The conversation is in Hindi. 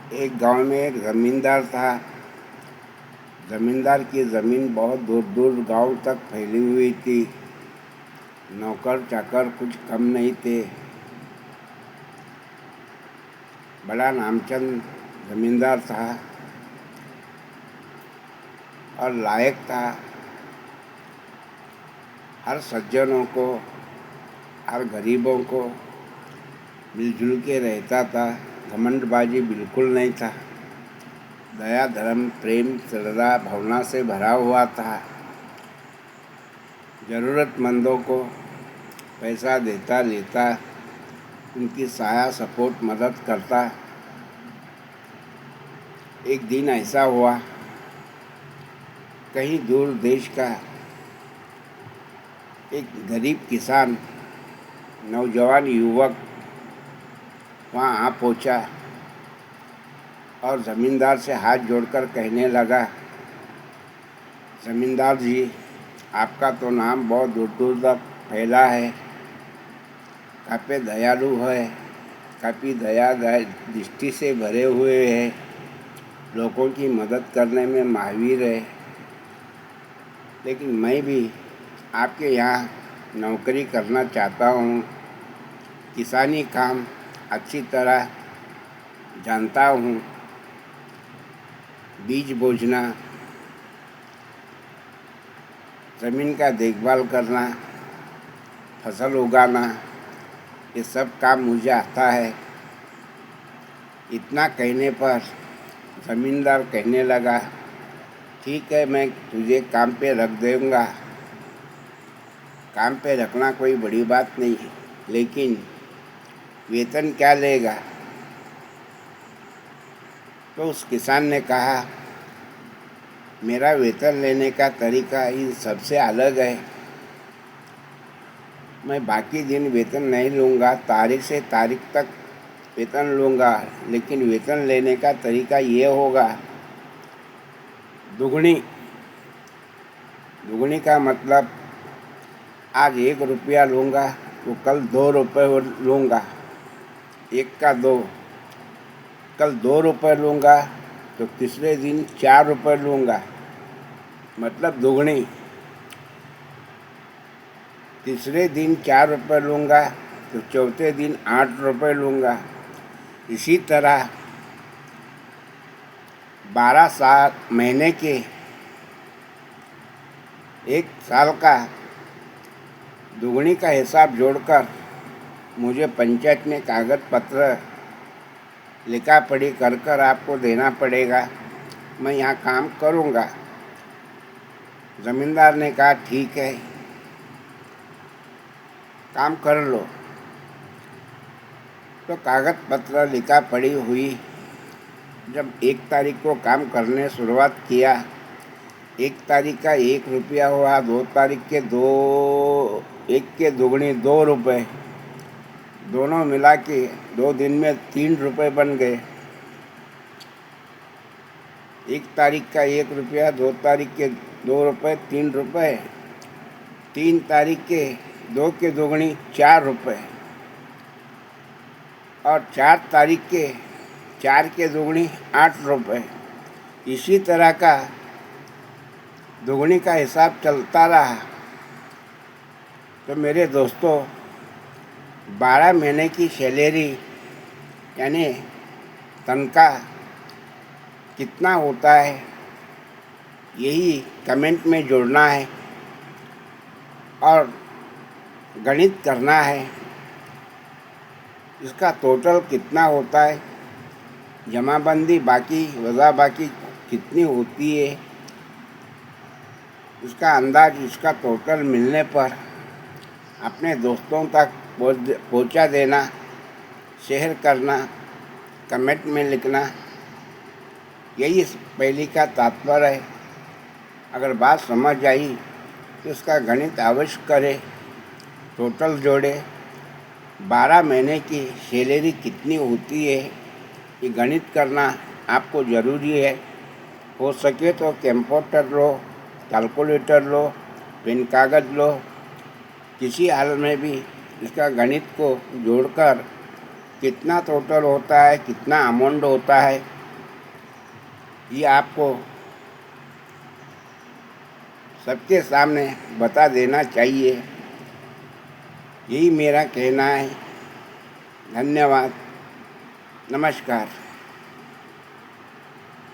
एक गांव में एक ज़मींदार था। ज़मींदार की ज़मीन बहुत दूर दूर गांव तक फैली हुई थी। नौकर चाकर कुछ कम नहीं थे। बड़ा नामचंद ज़मींदार था और लायक था। हर सज्जनों को, हर गरीबों को मिलजुल के रहता था। घमंडबाजी बिल्कुल नहीं था। दया, धर्म, प्रेम, श्रद्धा, भावना से भरा हुआ था। ज़रूरतमंदों को पैसा देता लेता, उनकी सहायता सपोर्ट मदद करता। एक दिन ऐसा हुआ, कहीं दूर देश का एक गरीब किसान, नौजवान युवक वहाँ आ पहुँचा और ज़मींदार से हाथ जोड़कर कहने लगा, ज़मींदार जी, आपका तो नाम बहुत दूर दूर तक फैला है। काफ़ी दयालु है, काफ़ी दया दृष्टि से भरे हुए हैं, लोगों की मदद करने में माहिर है। लेकिन मैं भी आपके यहाँ नौकरी करना चाहता हूँ। किसानी काम अच्छी तरह जानता हूँ। बीज बोना, ज़मीन का देखभाल करना, फसल उगाना, ये सब काम मुझे आता है। इतना कहने पर ज़मींदार कहने लगा, ठीक है, मैं तुझे काम पे रख दूँगा। काम पे रखना कोई बड़ी बात नहीं है, लेकिन वेतन क्या लेगा? तो उस किसान ने कहा, मेरा वेतन लेने का तरीका इन सबसे अलग है। मैं बाकी दिन वेतन नहीं लूँगा, तारीख से तारीख तक वेतन लूँगा, लेकिन वेतन लेने का तरीका ये होगा, दुगनी। दुगनी का मतलब आज 1 रुपया लूँगा तो कल 2 रुपये लूँगा, 1 का 2। कल 2 रुपये लूँगा तो तीसरे दिन 4 रुपये लूँगा, मतलब दुगनी। तीसरे दिन 4 रुपये लूँगा तो चौथे दिन 8 रुपये लूँगा। इसी तरह 12 महीने के 1 साल का दुगनी का हिसाब जोड़कर मुझे पंचायत में कागज पत्र लिखा पढ़ी कर आपको देना पड़ेगा। मैं यहाँ काम करूँगा। ज़मींदार ने कहा, ठीक है, काम कर लो। तो कागज पत्र लिखा पढ़ी हुई। जब 1 तारीख को काम करने शुरुआत किया, 1 तारीख का 1 रुपया हुआ, 2 तारीख के 1 के दुगनी 2 रुपये, दोनों मिला के 2 दिन में 3 रुपये बन गए। 1 तारीख का 1 रुपया, 2 तारीख के 2 रुपये, 3 रुपये, 3 तारीख के 2 के दुगनी 4 रुपये, और 4 तारीख के 4 के दुगनी 8 रुपये। इसी तरह का दुगनी का हिसाब चलता रहा। तो मेरे दोस्तों, 12 महीने की सैलरी यानी तनख्वाह कितना होता है, यही कमेंट में जोड़ना है और गणित करना है। इसका टोटल कितना होता है, जमाबंदी बाकी वज़ा बाकी कितनी होती है, इसका अंदाज, इसका टोटल मिलने पर अपने दोस्तों तक पहुंचा देना, शेयर करना, कमेंट में लिखना, यही इस पहेली का तात्पर्य है। अगर बात समझ आई तो इसका गणित अवश्य करें, टोटल जोड़े। 12 महीने की सैलरी कितनी होती है, ये गणित करना आपको ज़रूरी है। हो सके तो कंप्यूटर लो, कैलकुलेटर लो, पेन कागज़ लो, किसी हाल में भी इसका गणित को जोड़कर कितना टोटल होता है, कितना अमाउंट होता है, ये आपको सबके सामने बता देना चाहिए। यही मेरा कहना है। धन्यवाद। नमस्कार।